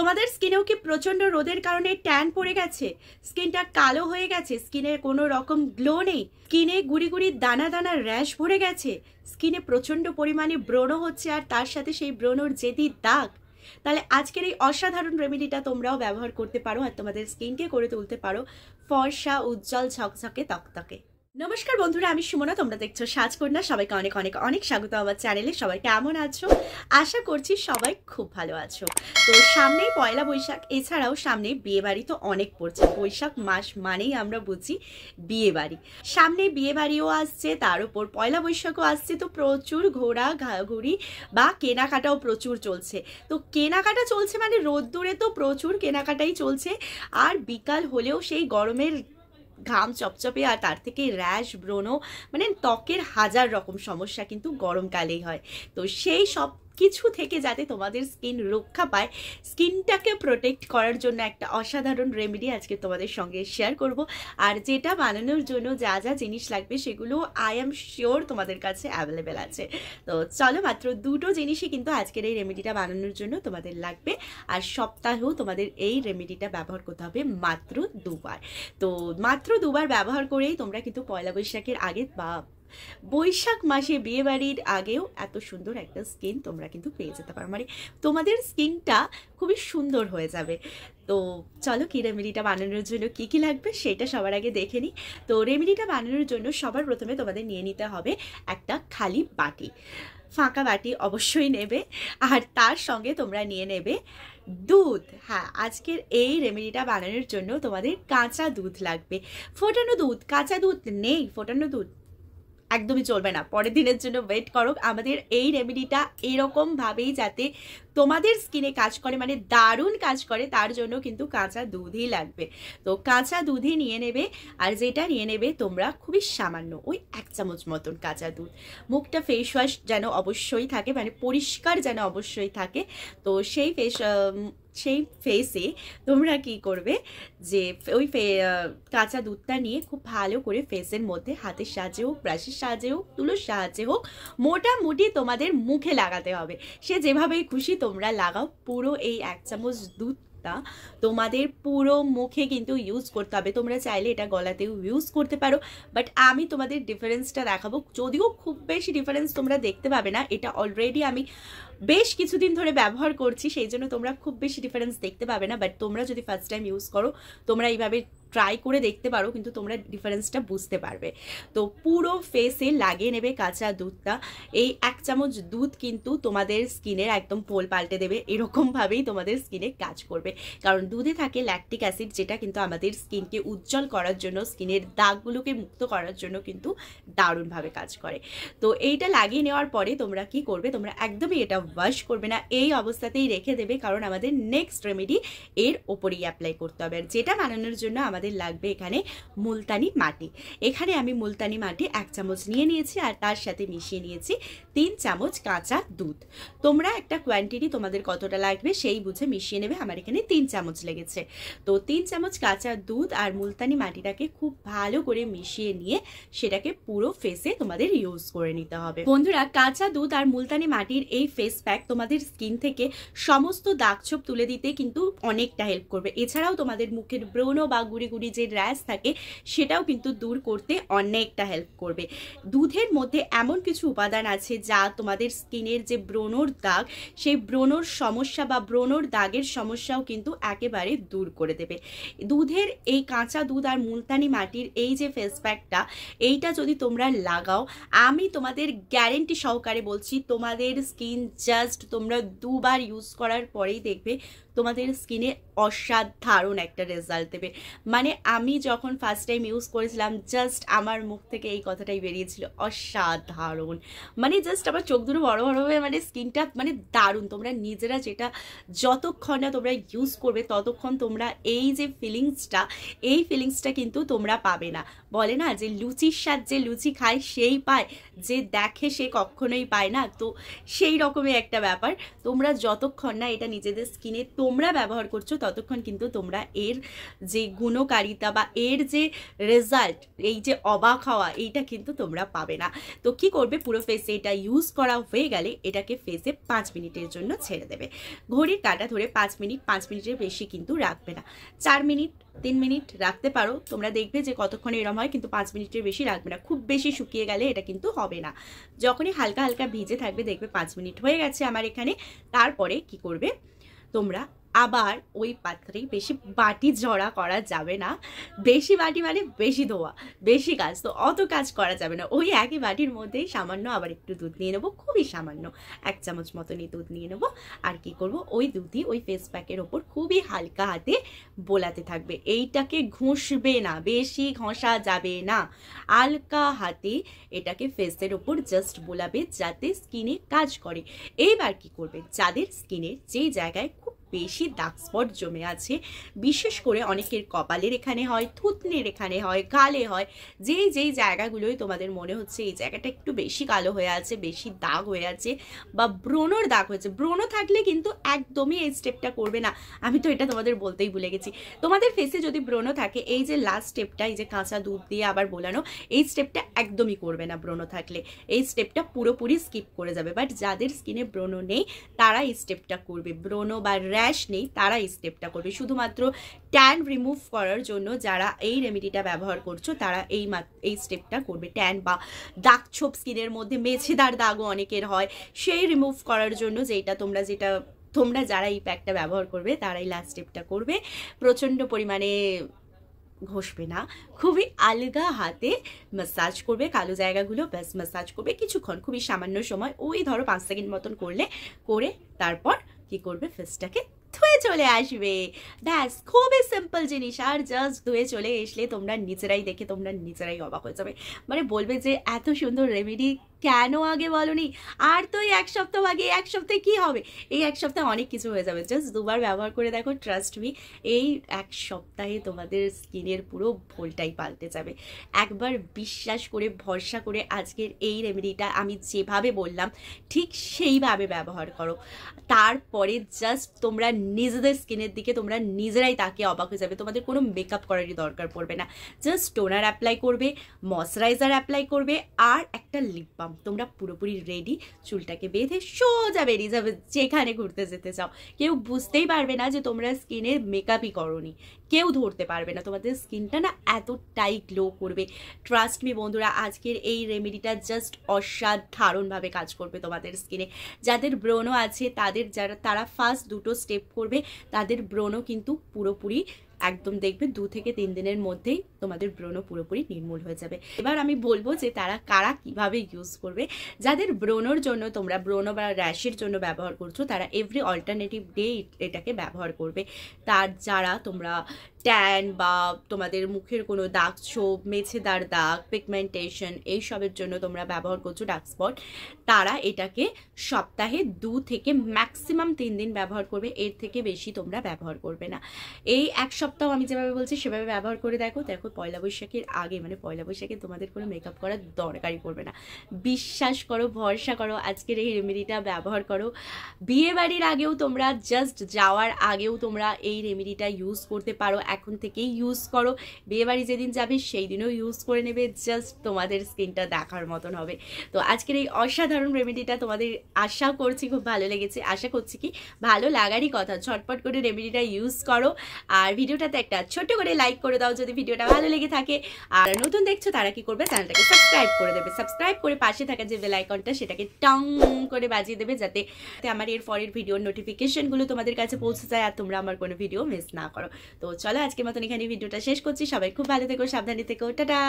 তোমাদের স্কিনেও কি প্রচন্ড রোদের কারণে ট্যান পড়ে গেছে, স্কিনটা কালো হয়ে গেছে, স্কিনের কোনো রকম গ্লো নেই, স্কিনে গুড়ি গুড়ি দানা দানা র্যাশ ভরে গেছে, স্কিনে প্রচন্ড পরিমাণে ব্রণ হচ্ছে আর তার সাথে সেই ব্রণর জেদি দাগ, তাহলে আজকের এই অসাধারণ রেমেডিটা তোমরাও ব্যবহার করতে পারো আর তোমাদের স্কিনকে করে তুলতে পারো ফর্সা, উজ্জ্বল, ঝকঝকে, তকতকে। নমস্কার বন্ধুরা, আমি সুমনা, তোমরা দেখছো সাজকন্যা। সবাইকে অনেক অনেক অনেক স্বাগত আমার চ্যানেলে। সবাই কেমন আছো? আশা করছি সবাই খুব ভালো আছো। তো সামনেই পয়লা বৈশাখ, এছাড়াও সামনে বিয়ে বাড়ি তো অনেক পড়ছে। বৈশাখ মাস মানেই আমরা বুঝি বিয়ে বাড়ি, সামনে বিয়ে বাড়িও আসছে, তার উপর পয়লা বৈশাখও আসছে। তো প্রচুর ঘোরাঘুরি বা কেনাকাটাও প্রচুর চলছে। তো কেনাকাটা চলছে মানে রোদ্দুরে তো প্রচুর কেনাকাটাই চলছে, আর বিকাল হলেও সেই গরমের ঘাম চপচপে আর তার থেকে র্যাশ, ব্রণ, মানে ত্বকের হাজার রকম সমস্যা কিন্তু গরমকালেই হয়। তো সেই সব কিছু থেকে যাতে তোমাদের স্কিন রক্ষা পায়, স্কিনটাকে প্রোটেক্ট করার জন্য একটা অসাধারণ রেমেডি আজকে তোমাদের সঙ্গে শেয়ার করব। আর যেটা বানানোর জন্য যা যা জিনিস লাগবে সেগুলো আই এম শিওর তোমাদের কাছে অ্যাভেলেবেল আছে। তো চলো, মাত্র দুটো জিনিসই কিন্তু আজকের এই রেমেডিটা বানানোর জন্য তোমাদের লাগবে। আর সপ্তাহেও তোমাদের এই রেমেডিটা ব্যবহার করতে হবে মাত্র দুবার। তো মাত্র দুবার ব্যবহার করেই তোমরা কিন্তু পয়লা বৈশাখের আগে বা বৈশাখ মাসে বিয়ে বাড়ির আগেও এত সুন্দর একটা স্কিন তোমরা কিন্তু পেয়ে যেতে পারো, মানে তোমাদের স্কিনটা খুবই সুন্দর হয়ে যাবে। তো চলো, কি রেমেডিটা বানানোর জন্য কি কি লাগবে সেটা সবার আগে দেখে নিই। তো রেমেডিটা বানানোর জন্য সবার প্রথমে তোমাদের নিয়ে নিতে হবে একটা খালি বাটি, ফাঁকা বাটি অবশ্যই নেবে। আর তার সঙ্গে তোমরা নিয়ে নেবে দুধ। হ্যাঁ, আজকের এই রেমেডিটা বানানোর জন্য তোমাদের কাঁচা দুধ লাগবে। ফোটানো দুধ, কাঁচা দুধ নেই, ফোটানো দুধ একদমই চলবে না, পরের দিনের জন্য ওয়েট করো। আমাদের এই রেমেডিটা এরকমভাবেই যাতে তোমাদের স্কিনে কাজ করে, মানে দারুণ কাজ করে, তার জন্য কিন্তু কাঁচা দুধই লাগবে। তো কাঁচা দুধই নিয়ে নেবে। আর যেটা নিয়ে নেবে তোমরা খুবই সামান্য, ওই 1 চামচ মতন কাঁচা দুধ। মুখটা ফেস ওয়াশ যেন অবশ্যই থাকে, মানে পরিষ্কার যেন অবশ্যই থাকে। তো সেই ফেসে তোমরা কি করবে, যে ওই কাঁচা দুধটা নিয়ে খুব ভালো করে ফেসের মধ্যে হাতের সাহায্যে হোক, ব্রাশের সাহায্যে হোক, তুলোর সাহায্যে হোক, মোটামুটি তোমাদের মুখে লাগাতে হবে। সে যেভাবেই খুশি তোমরা লাগাও। পুরো এই 1 চামচ দুধ তোমাদের পুরো মুখে কিন্তু ইউজ করতে হবে। তোমরা চাইলে এটা গলাতেও ইউজ করতে পারো, বাট আমি তোমাদের ডিফারেন্সটা দেখাবো। যদিও খুব বেশি ডিফারেন্স তোমরা দেখতে পাবে না, এটা অলরেডি আমি বেশ কিছুদিন ধরে ব্যবহার করছি, সেই জন্য তোমরা খুব বেশি ডিফারেন্স দেখতে পাবে না। বাট তোমরা যদি ফার্স্ট টাইম ইউজ করো, তোমরা এইভাবে ট্রাই করে দেখতে পারো, কিন্তু তোমরা ডিফারেন্সটা বুঝতে পারবে। তো পুরো ফেসে লাগিয়ে নেবে কাঁচা দুধটা। এই 1 চামচ দুধ কিন্তু তোমাদের স্কিনের একদম পোল পাল্টে দেবে, এরকমভাবেই তোমাদের স্কিনে কাজ করবে। কারণ দুধে থাকে ল্যাকটিক অ্যাসিড, যেটা কিন্তু আমাদের স্কিনকে উজ্জ্বল করার জন্য, স্কিনের দাগগুলোকে মুক্ত করার জন্য কিন্তু দারুণভাবে কাজ করে। তো এইটা লাগিয়ে নেওয়ার পরে তোমরা কি করবে, তোমরা একদমই এটা ওয়াশ করবে না, এই অবস্থাতেই রেখে দেবে। কারণ আমাদের নেক্সট রেমেডি এর ওপরেই অ্যাপ্লাই করতে হবে। আর যেটা বানানোর জন্য আমাদের লাগবে এখানে মুলতানি মাটি। এখানে আমি মুলতানি মাটি 1 চামচ নিয়ে নিয়েছি, আর তার সাথে মিশিয়ে নিয়েছি 3 চামচ কাঁচা দুধ। তোমরা একটা কোয়ান্টিটি তোমাদের কতটা লাগবে সেই বুঝে মিশিয়ে নেবে। আমার এখানে 3 চামচ লেগেছে। তো 3 চামচ কাঁচা দুধ আর মুলতানি মাটিটাকে খুব ভালো করে মিশিয়ে নিয়ে সেটাকে পুরো ফেসে তোমাদের ইউজ করে নিতে হবে। বন্ধুরা, কাঁচা দুধ আর মুলতানি মাটির এই ফেস প্যাক তোমাদের স্কিন থেকে সমস্ত দাগছোপ তুলে দিতে কিন্তু অনেকটা হেল্প করবে। এছাড়াও তোমাদের মুখের ব্রণ বা গুড়ি যে র্যাশ থাকে সেটাও কিন্তু দূর করতে অনেকটা হেল্প করবে। দুধের মধ্যে এমন কিছু উপাদান আছে যা তোমাদের স্কিনের যে ব্রণর দাগ, সেই ব্রণর সমস্যা বা ব্রণর দাগের সমস্যাও কিন্তু একেবারে দূর করে দেবে। দুধের এই কাঁচা দুধ আর মুলতানি মাটির এই যে ফেস প্যাকটা, এইটা যদি তোমরা লাগাও, আমি তোমাদের গ্যারেন্টি সহকারে বলছি, তোমাদের স্কিন জাস্ট তোমরা দুবার ইউজ করার পরেই দেখবে তোমাদের স্কিনে অসাধারণ একটা রেজাল্ট দেবে। মানে আমি যখন ফার্স্ট টাইম ইউজ করেছিলাম, জাস্ট আমার মুখ থেকে এই কথাটাই বেরিয়েছিল, অসাধারণ। মানে জাস্ট আমার চোখ দুটো বড় বড় হয়ে, মানে স্কিনটা মানে দারুণ। তোমরা নিজেরা যেটা যতক্ষণ না তোমরা ইউজ করবে ততক্ষণ তোমরা এই যে ফিলিংসটা কিন্তু তোমরা পাবে না। বলে না যে লুচির স্বাদ যে লুচি খায় সেই পায়, যে দেখে সে কখনোই পায় না। তো সেই রকমই একটা ব্যাপার। তোমরা যতক্ষণ না এটা নিজেদের স্কিনে তোমরা ব্যবহার করছো ততক্ষণ কিন্তু তোমরা এর যে উপকারিতা বা এর যে রেজাল্ট, এই যে অবাক হওয়া, এইটা কিন্তু তোমরা পাবে না। তো কি করবে, পুরো ফেসে এটা ইউজ করা হয়ে গেলে এটাকে ফেসে 5 মিনিটের জন্য ছেড়ে দেবে। ঘড়ির কাঁটা ধরে 5 মিনিট, 5 মিনিটের বেশি কিন্তু রাখবে না। 4 মিনিট 3 মিনিট রাখতে পারো, তোমরা দেখবে যে কতক্ষণে এরম হয়, কিন্তু 5 মিনিটের বেশি রাখবে না। খুব বেশি শুকিয়ে গেলে এটা কিন্তু হবে না। যখনই হালকা হালকা ভিজে থাকবে দেখবে 5 মিনিট হয়ে গেছে আমার এখানে। তারপরে কি করবে তোমরা, আবার ওই পাত্রেই বেশি বাটি জড়া করা যাবে না। বেশি বাটি মানে বেশি ধোয়া, বেশি কাজ, তো অত কাজ করা যাবে না। ওই একই বাটির মধ্যেই সামান্য আবার একটু দুধ নিয়ে নেবো, খুবই সামান্য 1 চামচ মতনই দুধ নিয়ে নেবো। আর কি করব, ওই দুধই ওই ফেস প্যাকের ওপর খুবই হালকা হাতে বোলাতে থাকবে। এইটাকে ঘষবে না, বেশি ঘষা যাবে না, হালকা হাতে এটাকে ফেসের ওপর জাস্ট বোলাবে যাতে স্কিনে কাজ করে। এইবার কি করবে, যাদের স্কিনে যেই জায়গায় খুব বেশি ডার্ক স্পট জমে আছে, বিশেষ করে অনেকের কপালের এখানে হয়, থুতনির এখানে হয়, গালে হয়, যেই যেই জায়গাগুলোই তোমাদের মনে হচ্ছে এই জায়গাটা একটু বেশি কালো হয়ে আছে, বেশি দাগ হয়ে আছে, বা ব্রণর দাগ হয়েছে, ব্রণ থাকলে কিন্তু একদমই এই স্টেপটা করবে না। আমি তো এটা তোমাদের বলতেই ভুলে গেছি, তোমাদের ফেসে যদি ব্রণ থাকে, এই যে লাস্ট স্টেপটা, এই যে কাঁচা দুধ দিয়ে আবার বোলানো, এই স্টেপটা একদমই করবে না। ব্রণ থাকলে এই স্টেপটা পুরোপুরি স্কিপ করে যাবে। বাট যাদের স্কিনে ব্রণ নেই তারা এই স্টেপটা করবে, ব্রণ বা র্যাশ নেই তারা এই স্টেপটা করবে। শুধুমাত্র ট্যান রিমুভ করার জন্য যারা এই রেমেডিটা ব্যবহার করছো তারা এই স্টেপটা করবে। ট্যান বা দাগ ছোপ, স্কিনের মধ্যে মেছেদার দাগও অনেকের হয়, সেই রিমুভ করার জন্য তোমরা যারা এই প্যাকটা ব্যবহার করবে তারা এই লাস্ট স্টেপটা করবে। প্রচণ্ড পরিমাণে ঘষবে না, খুবই আলগা হাতে ম্যাসাজ করবে কালো জায়গাগুলো, ব্যাস ম্যাসাজ করবে কিছুক্ষণ, খুবই সামান্য সময়, ওই ধরো 5 সেকেন্ড মতন করে তারপর কি করবে, ফেসটাকে ধুয়ে চলে আসবে। ব্যাস, খুবই সিম্পল জিনিস। আর জাস্ট ধুয়ে চলে আসলে তোমরা নিজেরাই দেখে তোমরা নিজেরাই অবাক হয়ে যাবে, মানে বলবে যে এত সুন্দর রেমেডি কেন আগে বলনি। আর তো এই 1 সপ্তাহ আগে, 1 সপ্তাহে কি হবে, এই 1 সপ্তাহে অনেক কিছু হয়ে যাবে। জাস্ট 2 বার ব্যবহার করে দেখো, ট্রাস্ট মি, এই 1 সপ্তাহে তোমাদের স্কিনের পুরো ভোলটাই পাল্টে যাবে। একবার বিশ্বাস করে ভরসা করে আজকের এই রেমেডিটা আমি যেভাবে বললাম ঠিক সেইভাবে ব্যবহার করো, তারপরে জাস্ট তোমরা নিজেদের স্কিনের দিকে তোমরা নিজেরাই তাকিয়ে অবাক হয়ে যাবে। তোমাদের কোনো মেকআপ করারই দরকার পড়বে না, জাস্ট টোনার অ্যাপ্লাই করবে, ময়শ্চারাইজার অ্যাপ্লাই করবে, আর একটা লিপ বাম, তোমরা পুরোপুরি রেডি। চুলটাকে বেঁধে সোজা বেরিয়ে যাবে যেখানে ঘুরতে যেতে চাও। কেউ বুঝতেই পারবে না যে তোমরা স্কিনে মেকআপই করোনি, কেউ ধরতে পারবে না। তোমাদের স্কিনটা না এতটাই গ্লো করবে। ট্রাস্ট মি বন্ধুরা, আজকের এই রেমেডিটা জাস্ট অসাধারণভাবে কাজ করবে তোমাদের স্কিনে। যাদের ব্রণ আছে তারা ফার্স্ট 2টো স্টেপ করবে, তাদের ব্রণ কিন্তু পুরোপুরি একদম দেখবে 2 থেকে 3 দিনের মধ্যেই তোমাদের ব্রণ পুরোপুরি নির্মূল হয়ে যাবে। এবার আমি বলবো যে কারা কিভাবে ইউজ করবে। যাদের ব্রণর জন্য, তোমরা ব্রণ বা র্যাশের জন্য ব্যবহার করছো, তারা এভরি অল্টারনেটিভ ডে এটাকে ব্যবহার করবে। যারা তোমরা ট্যান বা তোমাদের মুখের কোনো দাগ ছোপ, মেছেদার দাগ, পিগমেন্টেশন, এইসবের জন্য তোমরা ব্যবহার করছো, ডার্ক স্পট, তারা এটাকে সপ্তাহে 2 থেকে ম্যাক্সিমাম 3 দিন ব্যবহার করবে, এর থেকে বেশি তোমরা ব্যবহার করবে না। এই 1 সপ্তাহ আমি যেভাবে বলছি সেভাবে ব্যবহার করে দেখো। পয়লা বৈশাখের আগে, মানে পয়লা বৈশাখে তোমাদের কোনো মেকআপ করার দরকারই পড়বে না। বিশ্বাস করো, ভরসা করো, আজকের এই রেমেডিটা ব্যবহার করো। বিয়ে বাড়ির আগেও তোমরা, জাস্ট যাওয়ার আগেও তোমরা এই রেমেডিটা ইউজ করতে পারো, এখন থেকেই ইউজ করো। বিয়ে বাড়ি যেদিন যাবে সেই দিনও ইউজ করে নেবে, জাস্ট তোমাদের স্কিনটা দেখার মতন হবে। তো আজকের এই অসাধারণ রেমেডিটা তোমাদের আশা করছি খুব ভালো লেগেছে। আশা করছি কি ভালো লাগারই কথা, ঝটপট করে রেমেডিটা ইউজ করো। আর ভিডিওটাতে একটা ছোট্ট করে লাইক করে দাও যদি ভিডিওটা ভালো লেগে থাকে। আর নতুন দেখছো তারা কি করবে, চ্যানেলটাকে সাবস্ক্রাইব করে দেবে। সাবস্ক্রাইব করে পাশে থাকা যে বেল আইকনটা সেটাকে টং করে বাজিয়ে দেবে, যাতে আমার এর পরের ভিডিওর নোটিফিকেশনগুলো তোমাদের কাছে পৌঁছে যায় আর তোমরা আমার কোনো ভিডিও মিস না করো। তো চলো আজকের মতন এখানে ভিডিওটা শেষ করছি। সবাই খুব ভালো থেকো, সাবধানে থেকো, টাটা।